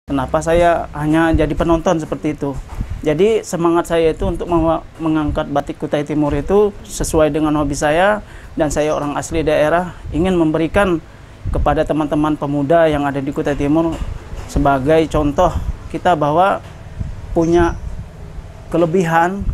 Kenapa saya hanya jadi penonton seperti itu? Jadi semangat saya itu untuk mengangkat batik Kutai Timur itu sesuai dengan hobi saya, dan saya orang asli daerah ingin memberikan kepada teman-teman pemuda yang ada di Kutai Timur sebagai contoh kita bahwa punya kelebihan.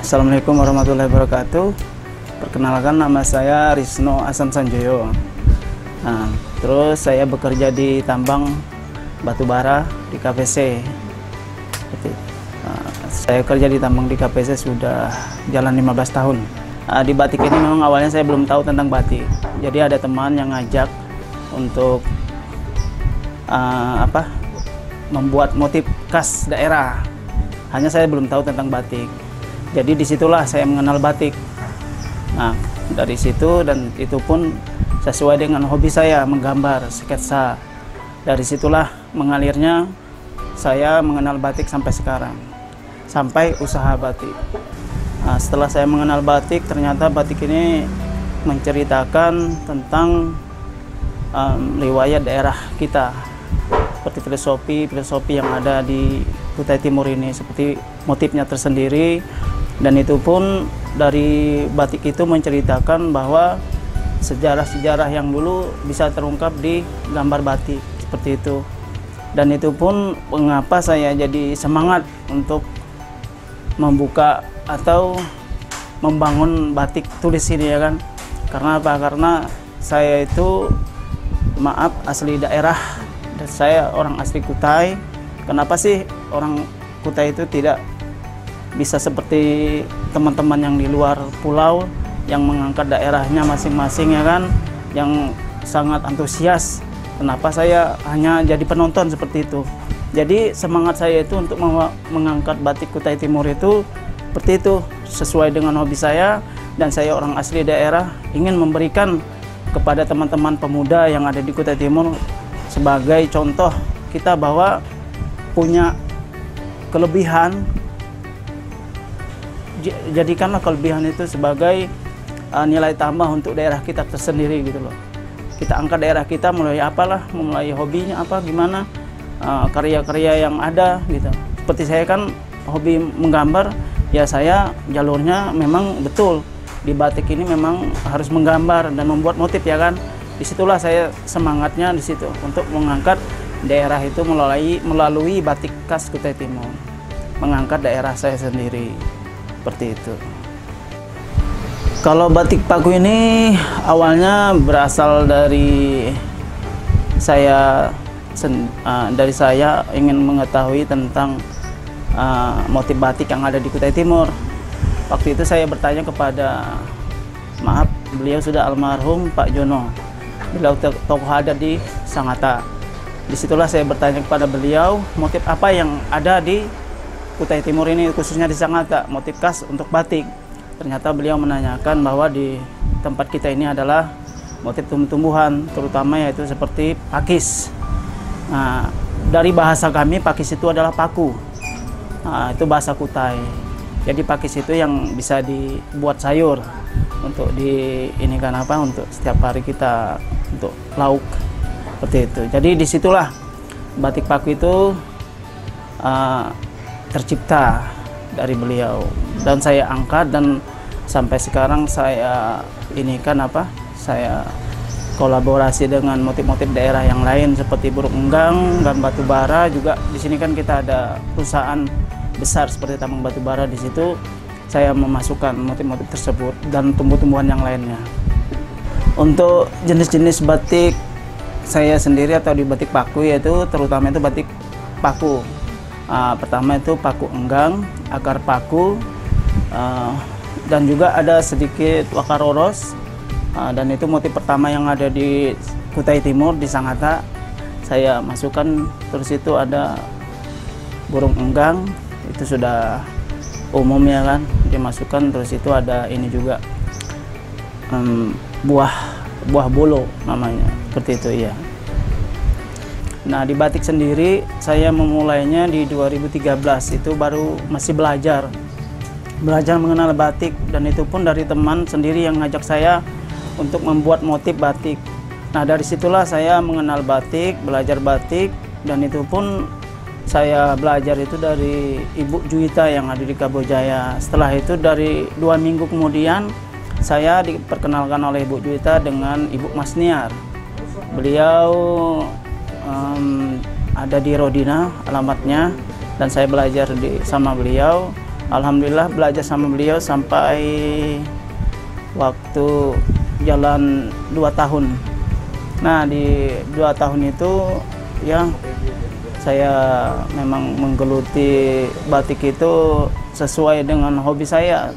Assalamualaikum warahmatullahi wabarakatuh. Perkenalkan, nama saya Risno Asam Sanjoyo. Terus saya bekerja di tambang batubara di KPC. Saya kerja di tambang di KPC sudah jalan 15 tahun. Di batik ini memang awalnya saya belum tahu tentang batik. Jadi ada teman yang ngajak untuk membuat motif khas daerah. Hanya saya belum tahu tentang batik. Jadi disitulah saya mengenal batik. Nah, dari situ, dan itu pun sesuai dengan hobi saya menggambar, sketsa. Dari situlah mengalirnya saya mengenal batik sampai sekarang, sampai usaha batik. Nah, setelah saya mengenal batik, ternyata batik ini menceritakan tentang riwayat daerah kita, seperti filosofi yang ada di Kutai Timur ini, seperti motifnya tersendiri. Dan itu pun dari batik itu menceritakan bahwa sejarah-sejarah yang dulu bisa terungkap di gambar batik, seperti itu. Dan itu pun mengapa saya jadi semangat untuk membuka atau membangun batik tulis ini, ya kan. Karena apa? Karena saya itu asli daerah, dan saya orang asli Kutai. Kenapa sih orang Kutai itu tidak bisa seperti teman-teman yang di luar pulau yang mengangkat daerahnya masing-masing, ya kan, yang sangat antusias? Kenapa saya hanya jadi penonton seperti itu? Jadi semangat saya itu untuk mengangkat batik Kutai Timur itu seperti itu, sesuai dengan hobi saya, dan saya orang asli daerah ingin memberikan kepada teman-teman pemuda yang ada di Kutai Timur sebagai contoh kita bahwa punya kelebihan. Jadikanlah kelebihan itu sebagai nilai tambah untuk daerah kita tersendiri, gitu loh. Kita angkat daerah kita mulai mulai hobinya gimana, karya-karya yang ada, gitu. Seperti saya kan hobi menggambar, ya saya jalurnya memang betul di batik ini memang harus menggambar dan membuat motif, ya kan. Disitulah saya semangatnya di situ untuk mengangkat daerah itu melalui batik khas Kutai Timur, mengangkat daerah saya sendiri. Seperti itu. Kalau batik paku ini awalnya berasal dari saya ingin mengetahui tentang motif batik yang ada di Kutai Timur. Waktu itu saya bertanya kepada, beliau sudah almarhum Pak Jono, beliau tokoh adat di Sangatta. Disitulah saya bertanya kepada beliau, motif apa yang ada di Kutai Timur ini, khususnya di Sangatta, motif khas untuk batik. Ternyata beliau menanyakan bahwa di tempat kita ini adalah motif tumbuh-tumbuhan, terutama yaitu seperti pakis. Nah, dari bahasa kami, pakis itu adalah paku. Nah, itu bahasa Kutai. Jadi pakis itu yang bisa dibuat sayur untuk untuk setiap hari kita untuk lauk, seperti itu. Jadi disitulah batik paku itu tercipta dari beliau, dan saya angkat, dan sampai sekarang saya saya kolaborasi dengan motif-motif daerah yang lain seperti burung enggang dan batubara juga. Di sini kan kita ada perusahaan besar seperti tambang batubara, di situ saya memasukkan motif-motif tersebut dan tumbuh-tumbuhan yang lainnya. Untuk jenis-jenis batik saya sendiri atau di batik paku, yaitu terutama itu batik paku. Pertama itu paku enggang, akar paku, dan juga ada sedikit wakaroros, dan itu motif pertama yang ada di Kutai Timur di Sangatta. Saya masukkan, terus itu ada burung enggang, itu sudah umum ya kan, dimasukkan. Terus itu ada ini juga buah bolo namanya, seperti itu ya. Nah, di batik sendiri saya memulainya di 2013, itu baru masih belajar mengenal batik, dan itu pun dari teman sendiri yang ngajak saya untuk membuat motif batik. Nah, dari situlah saya mengenal batik, belajar batik, dan itu pun saya belajar itu dari Ibu Juwita yang ada di Kabojaya. Setelah itu dari 2 minggu kemudian saya diperkenalkan oleh Ibu Juwita dengan Ibu Masniar. Beliau ada di Rodina alamatnya, dan saya belajar sama beliau. Alhamdulillah belajar sama beliau sampai waktu jalan 2 tahun. Nah, di 2 tahun itu ya saya memang menggeluti batik itu sesuai dengan hobi saya,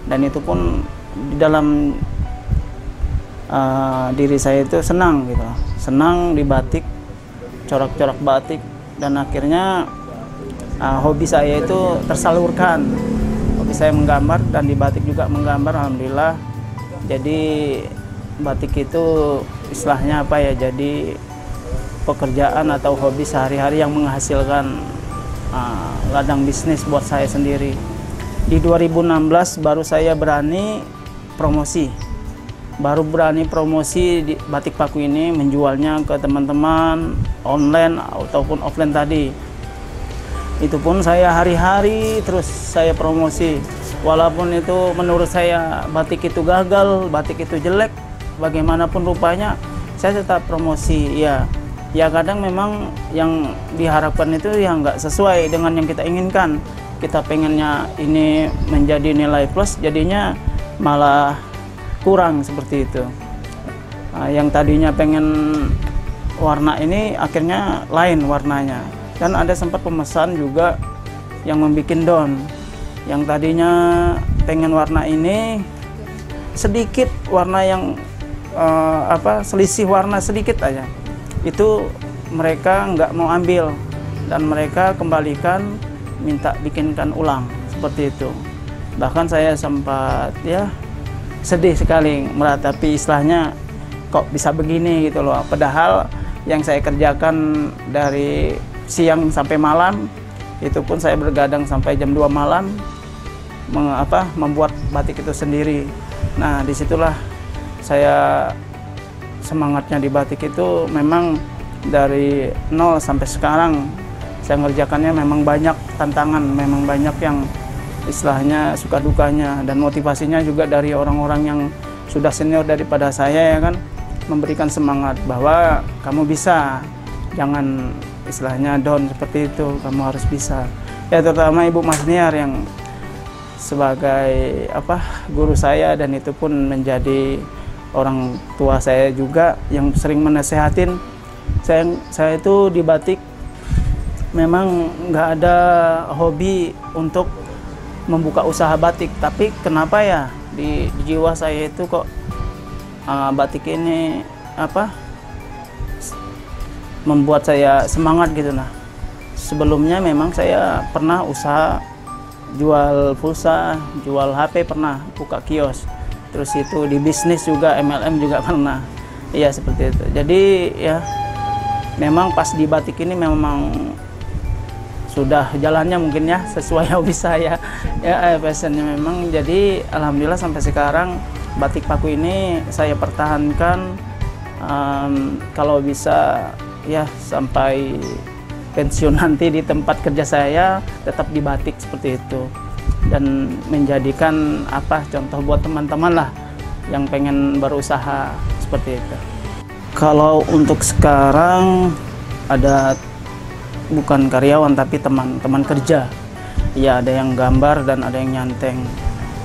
dan itu pun di dalam diri saya itu senang gitu, senang di batik, corak-corak batik, dan akhirnya hobi saya itu tersalurkan. Hobi saya menggambar, dan di batik juga menggambar, alhamdulillah. Jadi batik itu istilahnya apa ya, jadi pekerjaan atau hobi sehari-hari yang menghasilkan ladang bisnis buat saya sendiri. Di 2016 baru saya berani promosi. Di batik paku ini, menjualnya ke teman-teman online ataupun offline tadi. Itu pun saya hari-hari terus saya promosi. Walaupun itu menurut saya batik itu gagal, batik itu jelek, bagaimanapun rupanya saya tetap promosi. Ya kadang memang yang diharapkan itu yang nggak sesuai dengan yang kita inginkan. Kita pengennya ini menjadi nilai plus, jadinya malah kurang seperti itu. Yang tadinya pengen warna ini akhirnya lain warnanya. Dan ada sempat pemesan juga yang membuat down, yang tadinya pengen warna ini sedikit, warna yang selisih warna sedikit aja, itu mereka nggak mau ambil, dan mereka kembalikan, minta bikinkan ulang seperti itu. Bahkan saya sempat ya sedih sekali meratapi istilahnya kok bisa begini gitu loh. Padahal yang saya kerjakan dari siang sampai malam, itu pun saya bergadang sampai jam 2 malam membuat batik itu sendiri. Nah, disitulah saya semangatnya di batik itu memang dari nol sampai sekarang. Saya ngerjakannya memang banyak tantangan, memang banyak yang istilahnya suka dukanya, dan motivasinya juga dari orang-orang yang sudah senior daripada saya ya kan, memberikan semangat bahwa kamu bisa, jangan istilahnya down seperti itu, kamu harus bisa. Ya terutama Ibu Masniar yang sebagai guru saya, dan itu pun menjadi orang tua saya juga yang sering menasehatin saya itu di batik. Memang nggak ada hobi untuk membuka usaha batik, tapi kenapa ya di jiwa saya itu kok batik ini membuat saya semangat gitu. Nah, sebelumnya memang saya pernah usaha jual pulsa, jual HP, pernah buka kios, terus itu di bisnis juga, MLM juga pernah. Iya seperti itu. Jadi ya memang pas di batik ini memang sudah jalannya mungkin ya sesuai hobi saya ya, passionnya memang. Jadi alhamdulillah sampai sekarang batik paku ini saya pertahankan, kalau bisa ya sampai pensiun nanti di tempat kerja saya tetap di batik seperti itu, dan menjadikan contoh buat teman-teman lah yang pengen berusaha seperti itu. Kalau untuk sekarang ada bukan karyawan tapi teman-teman kerja. Ya, ada yang gambar dan ada yang nyanteng.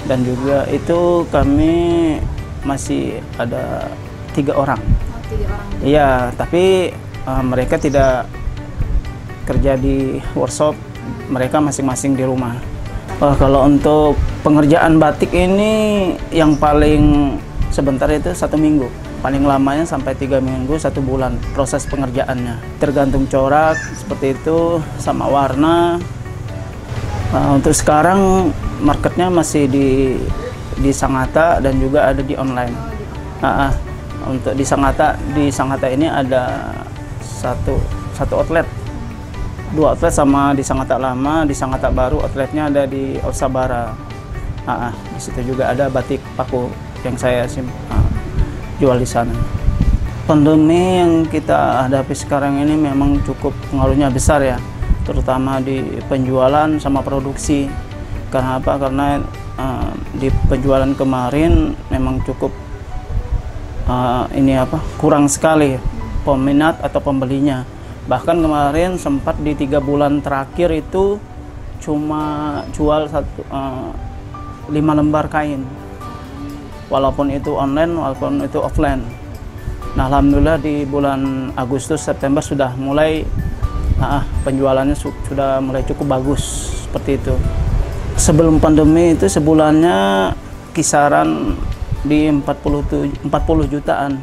Dan juga itu kami masih ada 3 orang. Oh, 3 orang. Iya, tapi mereka tidak kerja di workshop, mereka masing-masing di rumah. Kalau untuk pengerjaan batik ini yang paling sebentar itu 1 minggu, paling lamanya sampai 3 minggu, 1 bulan proses pengerjaannya. Tergantung corak seperti itu sama warna. Untuk sekarang marketnya masih di Sangatta dan juga ada di online. Untuk di Sangatta ini ada satu outlet, 2 outlet sama di Sangatta lama, di Sangatta baru outletnya ada di Osabara. Di situ juga ada batik paku yang saya jual di sana. Pandemi yang kita hadapi sekarang ini memang cukup pengaruhnya besar ya, terutama di penjualan sama produksi. Karena apa? Karena di penjualan kemarin memang cukup kurang sekali peminat atau pembelinya. Bahkan kemarin sempat di 3 bulan terakhir itu cuma jual 5 lembar kain, walaupun itu online, walaupun itu offline. Nah, alhamdulillah di bulan Agustus September sudah mulai penjualannya sudah mulai cukup bagus seperti itu. Sebelum pandemi itu sebulannya kisaran di 40 jutaan.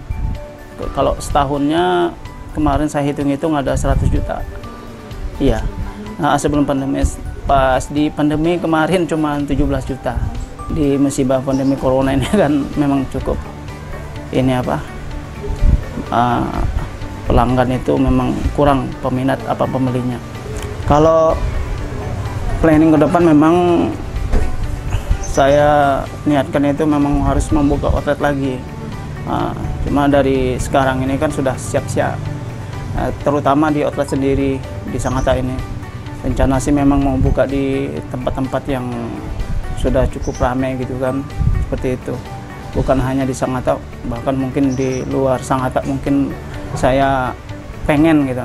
Kalau setahunnya kemarin saya hitung-hitung ada 100 juta. Iya. Nah, sebelum pandemi, pas di pandemi kemarin cuma 17 juta. Di musibah pandemi corona ini kan memang cukup pelanggan itu memang kurang peminat pembelinya. Kalau planning ke depan memang saya niatkan itu memang harus membuka outlet lagi. Cuma dari sekarang ini kan sudah siap-siap, terutama di outlet sendiri di Sangatta ini. Rencana sih memang mau buka di tempat-tempat yang sudah cukup ramai gitu kan, seperti itu. Bukan hanya di Sangatta, bahkan mungkin di luar Sangatta mungkin saya pengen gitu.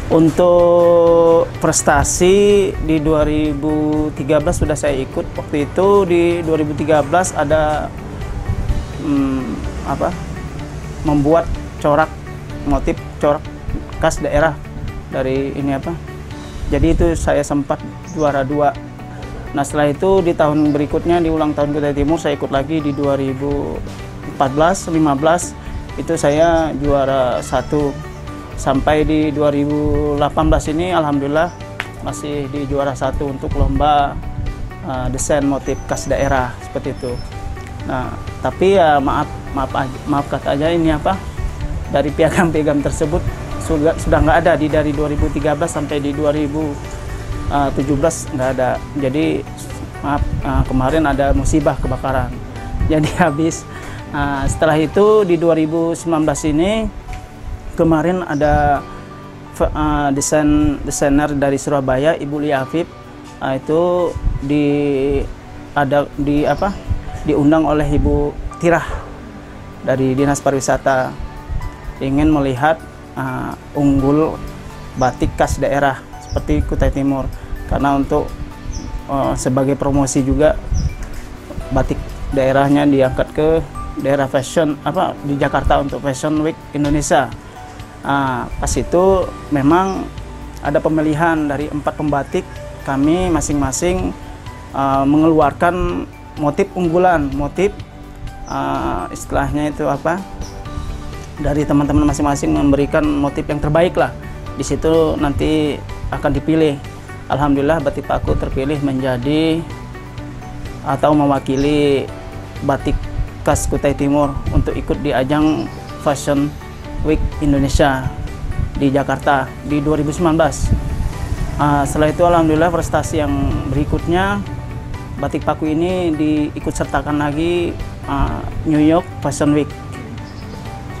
Untuk prestasi di 2013 sudah saya ikut. Waktu itu di 2013 ada membuat motif corak khas daerah dari jadi itu saya sempat juara 2. Nah, setelah itu di tahun berikutnya di ulang tahun Kutai Timur saya ikut lagi di 2014-15 itu saya juara 1. Sampai di 2018 ini alhamdulillah masih di juara 1 untuk lomba desain motif khas daerah seperti itu. Nah, tapi ya maaf kata aja ini dari piagam-piagam tersebut sudah nggak ada dari 2013 sampai di 2017 nggak ada. Jadi kemarin ada musibah kebakaran. Jadi habis. Setelah itu di 2019 ini kemarin ada desainer dari Surabaya, Ibu Lia Afif, itu diundang oleh Ibu Tirah dari Dinas Pariwisata, ingin melihat unggul batik khas daerah seperti Kutai Timur, karena untuk sebagai promosi juga batik daerahnya diangkat ke daerah fashion di Jakarta untuk Fashion Week Indonesia. Pas itu memang ada pemilihan dari 4 pembatik, kami masing-masing mengeluarkan motif unggulan, istilahnya itu dari teman-teman masing-masing memberikan motif yang terbaik lah. Di situ nanti akan dipilih. Alhamdulillah batik paku terpilih menjadi atau mewakili batik khas Kutai Timur untuk ikut di ajang Fashion Week Indonesia di Jakarta di 2019. Setelah itu alhamdulillah prestasi yang berikutnya batik paku ini diikut sertakan lagi New York Fashion Week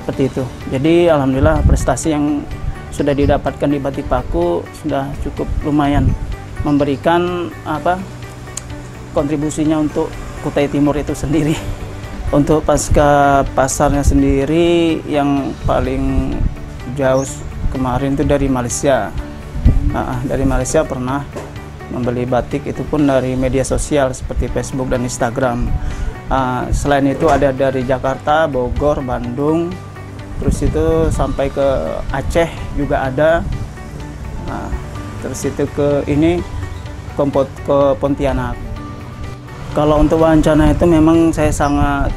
seperti itu. Jadi alhamdulillah prestasi yang sudah didapatkan di batik paku sudah cukup lumayan memberikan kontribusinya untuk Kutai Timur itu sendiri. Untuk pasca pasarnya sendiri yang paling jauh kemarin itu dari Malaysia. Dari Malaysia pernah membeli batik, itu pun dari media sosial seperti Facebook dan Instagram. Selain itu ada dari Jakarta, Bogor, Bandung, terus itu sampai ke Aceh juga ada. terus itu ke Pontianak. Kalau untuk Wancana itu memang saya sangat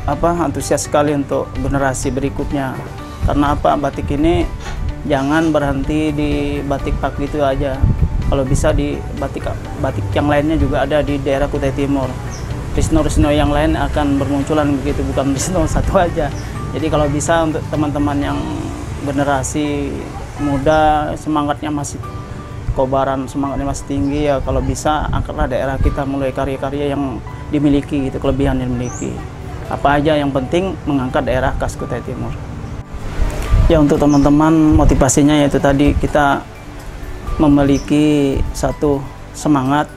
antusias sekali untuk generasi berikutnya. Karena batik ini jangan berhenti di batik Pak itu aja. Kalau bisa di batik yang lainnya juga ada di daerah Kutai Timur. Risno yang lain akan bermunculan begitu, bukan Risno satu aja. Jadi kalau bisa untuk teman-teman yang generasi muda, semangatnya masih kobaran, semangatnya masih tinggi, ya kalau bisa angkatlah daerah kita mulai karya-karya yang dimiliki, gitu, kelebihan yang dimiliki. Apa aja yang penting mengangkat daerah khas Kutai Timur. Ya, untuk teman-teman motivasinya yaitu tadi kita memiliki satu semangat,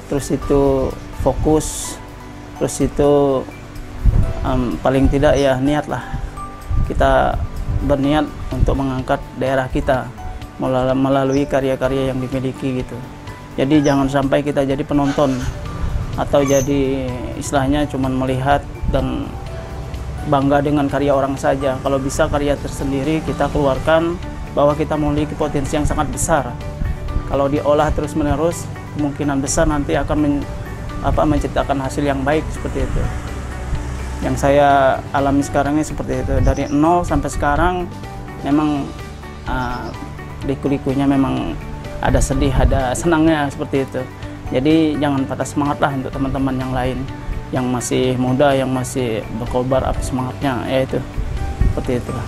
terus itu fokus, terus itu paling tidak ya niat lah. Kita berniat untuk mengangkat daerah kita melalui karya-karya yang dimiliki gitu. Jadi jangan sampai kita jadi penonton atau jadi istilahnya cuman melihat dan bangga dengan karya orang saja. Kalau bisa karya tersendiri kita keluarkan, bahwa kita memiliki potensi yang sangat besar. Kalau diolah terus-menerus, kemungkinan besar nanti akan menciptakan hasil yang baik seperti itu. Yang saya alami sekarang ini seperti itu. Dari nol sampai sekarang memang liku-likunya memang ada sedih, ada senangnya seperti itu. Jadi jangan patah semangat lah untuk teman-teman yang lain yang masih muda, yang masih berkobar api semangatnya, ya itu seperti itulah.